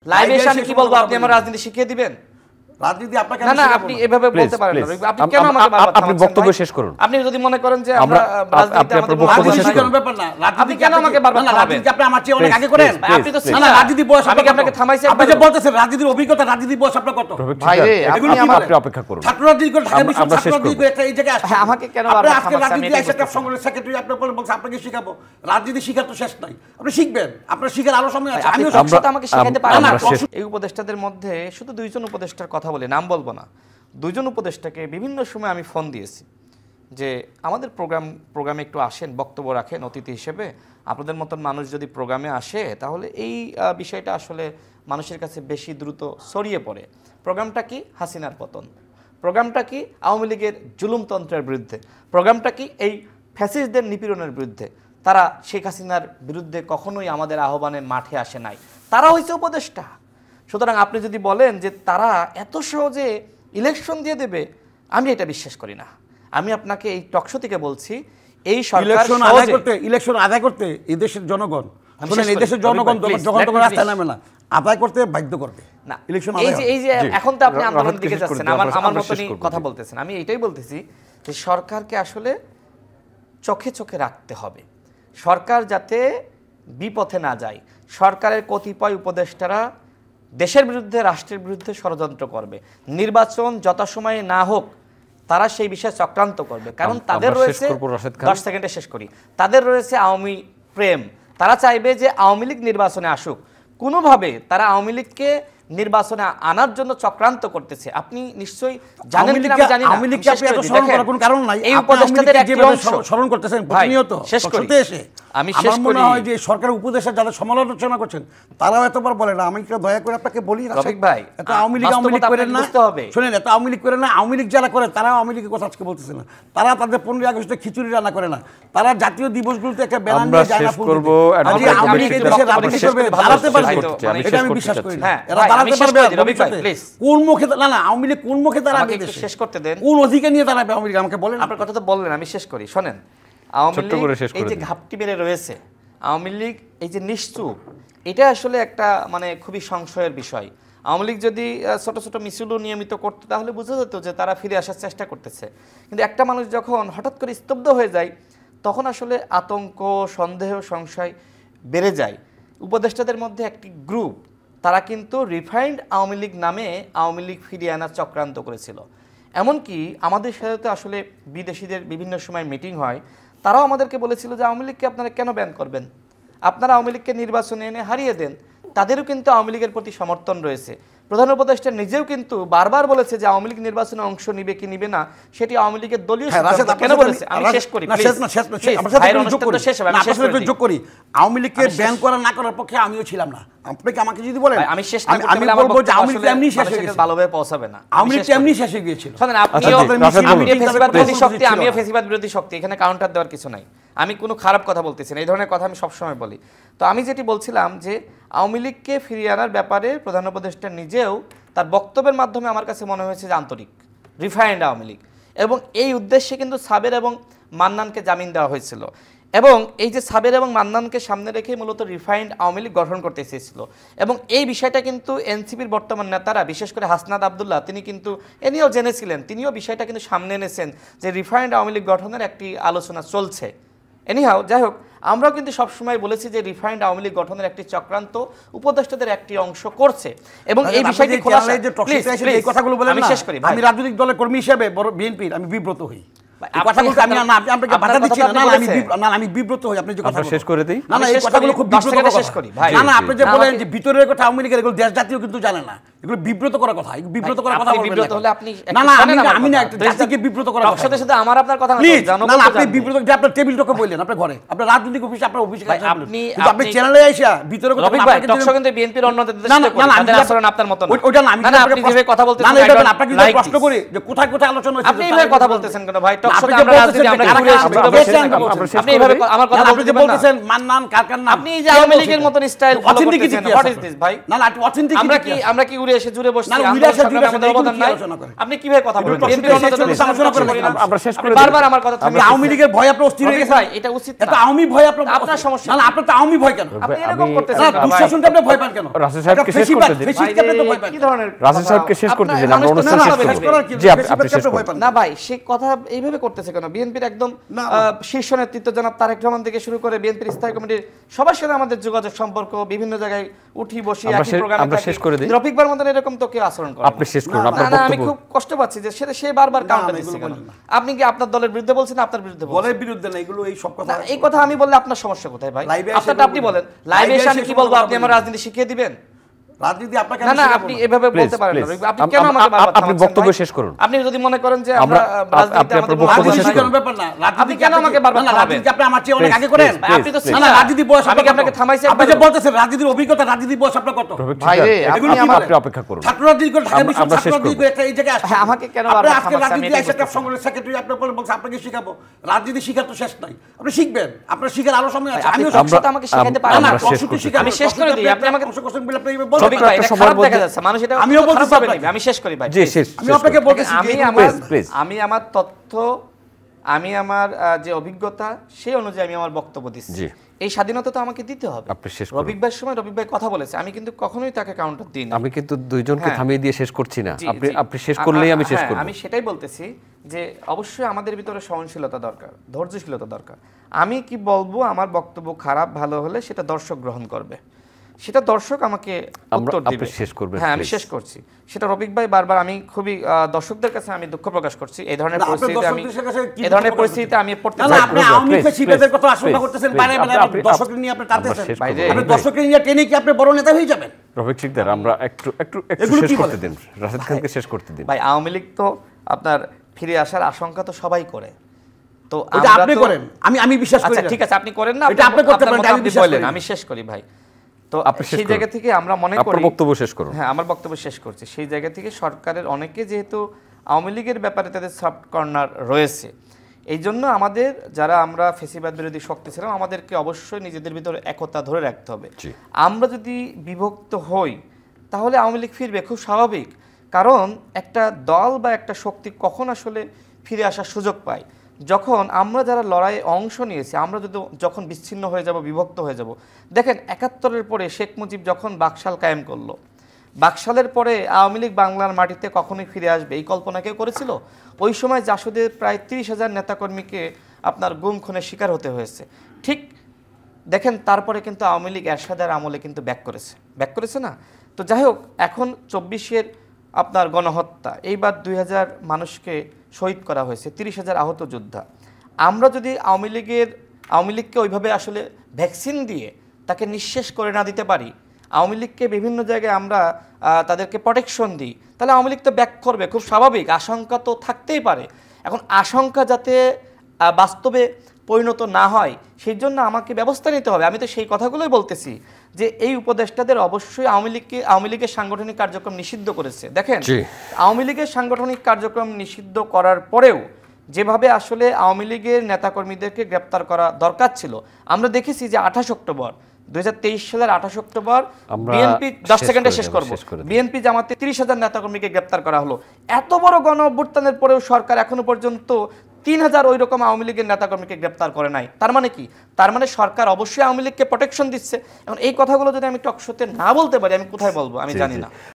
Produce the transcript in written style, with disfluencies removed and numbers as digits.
লাইভে এসে আমি কি বলবো আপনি আমার রাজনীতি শিখিয়ে দিবেন রাজনীতি আপনাকে না আপনি এভাবে বলতে পারেন না আপনি কেন আমাকে বারবার আপনি বক্তব্য শেষ করুন আপনি যদি মনে করেন যে আমরা রাজনীতি আমাদের বক্তব্য শেষ করার ব্যাপার না আপনি কেন আমাকে বারবার রাজনীতি আপনি আমার চেয়ে অনেক আগে করেন আপনি তো না রাজনীতি বয়স আমি আপনাকে থামাইছি আপনি যে বলতেছেন রাজনীতির অভিজ্ঞতা রাজনীতি বয়স আপনার কত ভাই রে আপনি অপেক্ষা করুন ছাত্র রাজনীতি করে ঢাকা বিশ্ববিদ্যালয় ছাত্র রাজনীতি করে একটা এই জায়গায় আসছে আমাকে কেন বারবার আজকে রাজনীতি আইসা একটা সংগঠনের সেক্রেটারি আপনার বলছে আপনাকে শিখাবো রাজনীতি শিখার তো শেষ নাই আপনি শিখবেন আপনার শিখার আরো সময় আছে আমিও সবসময় আমাকে শিখাতে পারেন না এই উপদেষ্টাদের মধ্যে শুধু দুইজন উপদেষ্টার কথা বলি নাম বলবো না দুইজন উপদেষ্টাকে বিভিন্ন সময় আমি ফোন দিয়েছি যে আমাদের প্রোগ্রামে একটু আসেন বক্তব্য রাখেন অতিথি হিসেবে আপনাদের মতন মানুষ যদি প্রোগ্রামে আসে তাহলে এই বিষয়টা আসলে মানুষের কাছে বেশি দ্রুত ছড়িয়ে পড়ে প্রোগ্রামটা কি হাসিনার পতন প্রোগ্রামটা কি আওয়ামী লীগের জুলুমতন্ত্রের বিরুদ্ধে প্রোগ্রামটা কি এই ফ্যাসিস্টদের নিপীড়নের বিরুদ্ধে তারা শেখ হাসিনার বিরুদ্ধে কখনোই আমাদের আহ্বানে মাঠে আসে নাই তারা হয়েছে উপদেষ্টা সুতরাং আপনি যদি বলেন যে তারা এত সহজে ইলেকশন দিয়ে দেবে আমি এটা বিশ্বাস করি না আমি আপনাকে এই টকশো থেকে বলছি এই সরকার ইলেকশন আদায় করতে এই দেশের জনগণ শুনেন এই দেশের জনগণ যখন তখন রাস্তায় নামে না আদায় করতে বাধ্য করবে না ইলেকশন এই যে এখন তো আপনি আন্দোলনের দিকে যাচ্ছেন আমার মতনই কথা বলতেছেন আমি এটাই বলতেছি যে সরকারকে আসলে চোখে চোখে রাখতে হবে সরকার যাতে বিপথে না যায় সরকারের কতিপয় উপদেষ্টারা দেশের বিরুদ্ধে রাষ্ট্রের বিরুদ্ধে ষড়যন্ত্র করবে নির্বাচন যথাসময়ে না হোক তারা সেই বিষয়ে চক্রান্ত করবে কারণ তাদের রয়েছে 10 সেকেন্ডে শেষ করি তাদের রয়েছে আওয়ামী প্রেম তারা চাইবে যে আওয়ামী লীগ নির্বাচনে আসুক কোনোভাবে তারা আওয়ামী লীগকে নির্বাচনে আনার জন্য চক্রান্ত করতেছে আপনি নিশ্চয়ই জানেন কিনা আমি জানি না আওয়ামী লীগকে আপনি এত স্মরণ করার কোনো কারণ নাই এই উপদেষ্টাদের একটি অংশ স্মরণ করতেছেন প্রতিনিয়ত শেষ করতে এসে আমি শেষ করি মনে হয় যে সরকার উপদেষ্টা যারা সমালোচনা করছেন তারাও এতবার বলে না আমি একটু দয়া করে আপনাকে বলি রফিক ভাই এত আওয়ামী লীগ করেন না শুনেন এত আওয়ামী লীগ করেন না আওয়ামী লীগ যারা করে তারাও আওয়ামী লীগের কথা আজকে বলতেছে না তারা তাদের 15 আগস্টে খিচুড়ি রান্না করে না তারা জাতীয় দিবসগুলোতে একটা ব্যানার নিয়ে যায় না করব আওয়ামী লীগ দেশের রাজনীতি করবে দাঁড়াতে পারবে এটা আমি বিশ্বাস করি না এরা দাঁড়াতে পারবে রফিক ভাই প্লিজ কোন মুখে না আওয়ামী লীগ কোন মুখে দাঁড়াবে শেষ করতে দেন কোন অধিকার নিয়ে দাঁড়াবে আওয়ামী লীগ আমাকে বলেন আপনার কথা তো বললেন আমি শেষ করি শুনেন আওয়ামী লীগ এই যে ঘাপটি বেড়ে রয়েছে আওয়ামী লীগ এই যে নিশ্চুপ এটা আসলে একটা মানে খুবই সংশয়ের বিষয় আওয়ামী লীগ যদি ছোট ছোট মিছিলও নিয়মিত করতো তাহলে বোঝা যেত যে তারা ফিরে আসার চেষ্টা করতেছে কিন্তু একটা মানুষ যখন হঠাৎ করে স্তব্ধ হয়ে যায় তখন আসলে আতঙ্ক সন্দেহ সংশয় বেড়ে যায় উপদেষ্টাদের মধ্যে একটি গ্রুপ তারা কিন্তু রিফাইন্ড আওয়ামী লীগ নামে আওয়ামী লীগ ফিরিয়ে আনার চক্রান্ত করেছিল এমনকি আমাদের সাথে তো আসলে বিদেশিদের বিভিন্ন সময় মিটিং হয় তারাও আমাদেরকে বলেছিল যে আওয়ামী লীগকে আপনারা কেন ব্যান করবেন আপনারা আওয়ামী লীগকে নির্বাচনে এনে হারিয়ে দেন তাদেরও কিন্তু আওয়ামী লীগের প্রতি সমর্থন রয়েছে প্রধান উপদেষ্টা নিজেও কিন্তু বারবার বলেছে যে আওয়ামী লীগ নির্বাচনে অংশ নিবে কি নিবে না সেটি আওয়ামী লীগের দলীয় সিদ্ধান্ত কেন বলেছে আমি শেষ করি যোগ করি আওয়ামী লীগকে ব্যান করা না করার পক্ষে আমিও ছিলাম না আপনাকে আমাকে যদি বলেন আমি শেষ আমি বলবো যে আওয়ামী লীগ এমনি শেষ হয়ে গেছে ভালোভাবে পৌঁছাবে না আওয়ামী লীগ এমনি শেষ হয়ে গিয়েছিল শুনেন আপনিও ফেসিবাদ বিরোধী শক্তি আমিও ফেসিবাদ বিরোধী শক্তি এখানে কাউন্টার দেওয়ার কিছু নাই আমি কোনো খারাপ কথা বলতেছি না এই ধরনের কথা আমি সবসময় বলি তো আমি যেটি বলছিলাম যে আওয়ামী লীগকে ফিরিয়ে আনার ব্যাপারে প্রধান উপদেষ্টা নিজেও তার বক্তব্যের মাধ্যমে আমার কাছে মনে হয়েছে যে আন্তরিক রিফাইন্ড আওয়ামী লীগ এবং এই উদ্দেশ্যে কিন্তু সাবের এবং মান্নানকে জামিন দেওয়া হয়েছিল এবং এই যে সাবের এবং মান্নানকে সামনে রেখে মূলত রিফাইন্ড আওয়ামী লীগ গঠন করতে চেয়েছিল এবং এই বিষয়টা কিন্তু এনসিপির বর্তমান নেতারা বিশেষ করে হাসনাত আবদুল্লাহ তিনি কিন্তু এ নিয়েও জেনেছিলেন তিনিও বিষয়টা কিন্তু সামনে এনেছেন যে রিফাইন্ড আওয়ামী লীগ গঠনের একটি আলোচনা চলছে এনিহাও যাই হোক আমরাও কিন্তু সবসময় বলেছি যে রিফাইন্ড আওয়ামী লীগ গঠনের একটি চক্রান্ত উপদেষ্টাদের একটি অংশ করছে এবং এই বিষয়টি আমি শেষ করি আমি রাজনৈতিক দলের কর্মী হিসেবে বিএনপির আমি বিব্রত হই আমি বিব্রত হই আপনি যে কথা শেষ করে দেই না এই কথাগুলো খুব বিব্রত শেষ করি ভাই না আপনি যে বলেন যে ভিতরের কথা আওয়ামী লীগের এগুলো দেশ জাতীয় কিন্তু জানে না এগুলো বিব্রত করার কথা বিব্রত করার কথা বলবেন বিব্রত হলে আপনি আমি না একটা জাতিকে বিব্রত করার কথা সাথে সাথে আমার আপনার কথা না আপনি বিব্রত যে আপনার টেবিল টকে বললেন আপনার ঘরে আপনার রাজনৈতিক অফিসে আপনার অফিসে আপনি চ্যানেলে আইসা ভিতরে কথা আপনাকে টকশো কিন্তু বিএনপির অন্যদের দেশে করে তাদের আচরণ আপনার মত না ওটা না আমি আপনি যেভাবে কথা বলতেছেন না এটা আপনাকে যদি প্রশ্ন করি যে কোথায় কোথায় আলোচনা হচ্ছে আপনি এইভাবে কথা বলতেছেন কেন ভাই টকশোতে আমরা রাজনীতি আমরা আপনি এইভাবে আমার কথা বলতেছেন মান্নান কারখানা আপনি এই যে আওয়ামী লীগের মতন স্টাইল ফলো করতেছেন হোয়াট ইজ দিস ভাই না না অথেন্টিক আমরা কি উড়ে এসে জুড়ে বসছি, না, উড়ে আন্দোলন এসে জুড়ে সংগ্রামে এসে আমাদের অবদান কি নাই। আলোচনা করেন? আপনি কিভাবে কথা বলেন? প্রশ্ন বিএনপির অন্যতম শেষ করে আলোচনা করেন। আমরা শেষ করে আপনি বারবার আমার কথা থামিয়ে আওয়ামী লীগের ভয় আপনার অস্থির হয়ে রফিক গেছে ভাই, এটা উচিত না। এটা আওয়ামী ভয় আপনার আপনার সমস্যা। না না, আপনার তো আওয়ামী ভয় কেন? আপনি এরকম করতেছেন না, না, ভাই। দুঃশাসনকে আপনি ভয় পান কেন? রাসেল সাহেবকে একটা শেষ করতে দিন। ফেসিস্টকে আপনি তো ভয় পান কি কেন? ধরনের রাসেল কথা? সাহেবকে শেষ করতে দিন, আমরা মানুষ তো অনুষ্ঠান না, শেষ না, করব। শেষ করার কি? জি, আপনি ফেসিস্টকে শেষ আপনি ভয় করুন। পান। না ভাই, সে কথা এইভাবে করতেছে কেন? বিএনপির একদম না। শীর্ষ নেতৃত্ব জনাব তারেক রহমান থেকে শুরু করে বিএনপির স্থায়ী কমিটির সবার সাথে আমাদের যোগাযোগ সম্পর্ক, বিভিন্ন জায়গায় উঠি বসি, একই প্রোগ্রামে আমরা থাকি। শেষ করে দিই। রফিক ভাইয়ের মতন এরকম তো কেউ আচরণ করে না। আপনি শেষ করুন, না, আপনার না, আমি বক্তব্য। খুব কষ্ট পাচ্ছি যে সে বারবার না, কাউন্টার আমি দিচ্ছে এগুলো কেন? বলি না। আপনি কি আপনার দলের বিরুদ্ধে বলছেন না আপনার বিরুদ্ধে বলছেন? বলের বিরুদ্ধে না, এগুলো এই সব কথা না, এই কথা আমি বললে আপনার সমস্যা কোথায় ভাই? লাইভে এসে আপনারটা আপনি বলবেন। বলেন। লাইভে এসে আমি এসে কি কোনো বলবো? কথা আপনি আমার বলবেন। রাজনীতি শিখিয়ে দিবেন? রাজনীতি আপনাকে না আমি না, শেখাবো আপনি না। এভাবে Please, বলতে পারেন না। please. আপনি কেন আমাকে বারবার আপনি থামাচ্ছেন বক্তব্য ভাই? শেষ করুন। আপনি যদি মনে করেন যে আমরা- রাজনীতিতে আপনি আপনার আমাদের বক্তব্য বক্তব্য শেষ নাই, করুন। ব্যাপার না, রাজনীতি আপনি কেন আমাকে বারবার না, থামাবেন? রাজনীতি আপনি আমার চেয়ে অনেক Please, আগে করেন। please, আপনি তো please. না, না, রাজনীতি বয়স আমি কি আপনার আপনাকে কত? থামাইছি আপনি একবার? যে বলতেছেন রাজনীতির অভিজ্ঞতা, রাজনীতি বয়স আপনার কত? রফিক ভাই সাহেব, রে, এগুলো আপনি কি আমার বলেন? আপনি অপেক্ষা করুন। ছাত্র রাজনীতি করে ঢাকা বিশ্ব আমরা শেষ ছাত্র রাজনীতি করব। করে একটা এই জায়গায় আসছেন। হ্যাঁ, আমাকে কেন আপনি বারবার আজকে থামাচ্ছেন? আমি রাজনীতি এটাই এসে একটা বুঝতেছি। সংগঠনের সেক্রেটারি আপনার বলে বলছে আপনাকে শিখাবো। রাজনীতি শিখার তো শেষ নাই। আপনি শিখবেন। আপনার শিখার আরো সময় আছে। আপনি আমিও সব কথা আমাকে শেখাতে পারেন না। আমরা শেষ করছি। আমি শেষ করে দিই, আপনি আমাকে অংশ করছেন বলে আপনি এইভাবে বলতে রফিক পারেন। ভাই, এটা একটা খারাপ সময়ের দেখা মধ্যে- যাচ্ছে। মানুষ এটা আমিও বলতেছি খারাপ ভাবে আপনাকে। নিবে। আমি শেষ করি ভাই। জি, শেষ। আমি আপনাকে বলতেছি যে আমি এগুলো আমার Please, please. আমি আমার তথ্য, আমি আমার যে অভিজ্ঞতা সেই অনুযায়ী আমি আমার বক্তব্য দিচ্ছি। জি। এই স্বাধীনতা তো আমাকে দিতে হবে। আপনি শেষ করুন। রফিক ভাইয়ের সময় রফিক ভাই কথা বলেছে, আমি কিন্তু কখনোই তাকে কাউন্টার দিই না। আমি কিন্তু দুইজনকে হ্যাঁ। থামিয়ে দিয়ে শেষ করছি না। জি, আপনি জি। আপনি শেষ করলেই আমি শেষ হ্যাঁ, করব। আমি সেটাই বলতেছি যে অবশ্যই আমাদের ভিতরে সহনশীলতা দরকার, ধৈর্যশীলতা দরকার। আমি কি বলবো, আমার বক্তব্য খারাপ ভালো হলে সেটা দর্শক গ্রহণ করবে, সেটা দর্শক আমাকে উত্তর আপনি দিবে। শেষ করবেন, হ্যাঁ, আমি please. শেষ করছি। সেটা রফিক ভাই বারবার, আমি খুবই দর্শকদের কাছে আমি দুঃখ প্রকাশ করছি এই ধরনের না, আপনি পরিস্থিতিতে। আমি দর্শকদের কাছে কি এই ধরনের দুঃখ প্রকাশ পরিস্থিতিতে আমি পড়তে না, না, চাই আপনি Please, আওয়ামী please, ফেসিবাদের কথা please, আশঙ্কা করতেছেন, please, বাইরে আপনি- বাইরে আপনি- দর্শককে নিয়ে আপনি টানতেছেন। শেষ বাইরে, করব। আপনি দর্শককে নিয়ে টেনে কি আপনি বড় নেতা হয়ে যাবেন? রফিক শিকদার, আমরা একটু একটু একটু এগুলো শেষ কি করতে বলেন? দিন। রাশেদ খানকে শেষ করতে দিন। ভাই, আওয়ামী লীগ তো আপনার ফিরে আসার আশঙ্কা তো সবাই করে। তো এটা আমরা আপনি তো- করেন, আমি বিশ্বাস করি আচ্ছা না। ঠিক আছে, আপনি করেন না, এটা আপনি করতে আপনার পারেন, মতো আমি আপনি বিশ্বাস বলেন, করি না। আমি শেষ করি ভাই। তো আপনি শেষ সেই করুন। জায়গা থেকে আমরা মনে আপনার করি, বক্তব্য শেষ করুন। হ্যাঁ, আমার বক্তব্য শেষ করছি। সেই জায়গা থেকে সরকারের অনেকে যেহেতু আওয়ামী লীগের ব্যাপারে তাদের সফট কর্নার রয়েছে, এই জন্য আমাদের যারা আমরা ফেসিবাদ বিরোধী শক্তি ছিলাম, আমাদেরকে অবশ্যই নিজেদের ভিতরে একতা ধরে রাখতে হবে। জি। আমরা যদি বিভক্ত হই তাহলে আওয়ামী লীগ ফিরবে, খুব স্বাভাবিক। কারণ একটা দল বা একটা শক্তি কখন আসলে ফিরে আসার সুযোগ পায়, যখন আমরা যারা লড়াইয়ে অংশ নিয়েছি, আমরা যদি যখন বিচ্ছিন্ন হয়ে যাব, বিভক্ত হয়ে যাব। দেখেন ৭১-এর পরে শেখ মুজিব যখন বাকশাল কায়েম করলো, বাকশালের পরে আওয়ামী লীগ বাংলার মাটিতে কখনোই ফিরে আসবে এই কল্পনা কেউ করেছিল? ওই সময় জাসদের প্রায় ৩০,০০০ নেতাকর্মীকে আপনার গুম খুনের শিকার হতে হয়েছে। ঠিক দেখেন, তারপরে কিন্তু আওয়ামী লীগ এরশাদের আমলে কিন্তু ব্যাক করেছে না? তো যাই হোক, এখন ২৪-এর আপনার গণহত্যা, এইবার ২০০০ মানুষকে শহীদ করা হয়েছে, ৩০,০০০ আহত যোদ্ধা। আমরা যদি আওয়ামী লীগকে ওইভাবে আসলে ভ্যাকসিন দিয়ে তাকে নিঃশেষ করে না দিতে পারি, আওয়ামী লীগকে বিভিন্ন জায়গায় আমরা তাদেরকে প্রোটেকশন দিই, তাহলে আওয়ামী লীগ তো ব্যাক করবে, খুব স্বাভাবিক। আশঙ্কা তো থাকতেই পারে। এখন আশঙ্কা যাতে বাস্তবে পরিণত না হয়, সেই জন্য আমাকে ব্যবস্থা নিতে হবে। আমি তো সেই কথাগুলোই বলতেছি যে এই উপদেষ্টাদের অবশ্যই আওয়ামী লীগের সাংগঠনিক কার্যক্রম নিষিদ্ধ করেছে। দেখেন, আওয়ামী লীগের সাংগঠনিক কার্যক্রম নিষিদ্ধ করার পরেও যেভাবে আসলে আওয়ামী লীগের নেতাকর্মীদেরকে গ্রেপ্তার করা দরকার ছিল, আমরা দেখেছি যে ২৮ অক্টোবর ২০২৩ সালের ২৮ অক্টোবর বিএনপি, 10 সেকেন্ডে শেষ করব, বিএনপি জামাতে ৩০,০০০ নেতাকর্মীকে গ্রেপ্তার করা হলো। এত বড় গণ অভ্যুত্থানের পরেও সরকার এখনো পর্যন্ত ৩,০০০ ওই রকম আওয়ামী লীগের নেতাকর্মীকে গ্রেপ্তার করে নাই। তার মানে কি? তার মানে সরকার অবশ্যই আওয়ামী লীগকে প্রোটেকশন দিচ্ছে। এখন এই কথাগুলো যদি আমি টকশোতে না বলতে পারি, আমি কোথায় বলবো? আমি জানি না।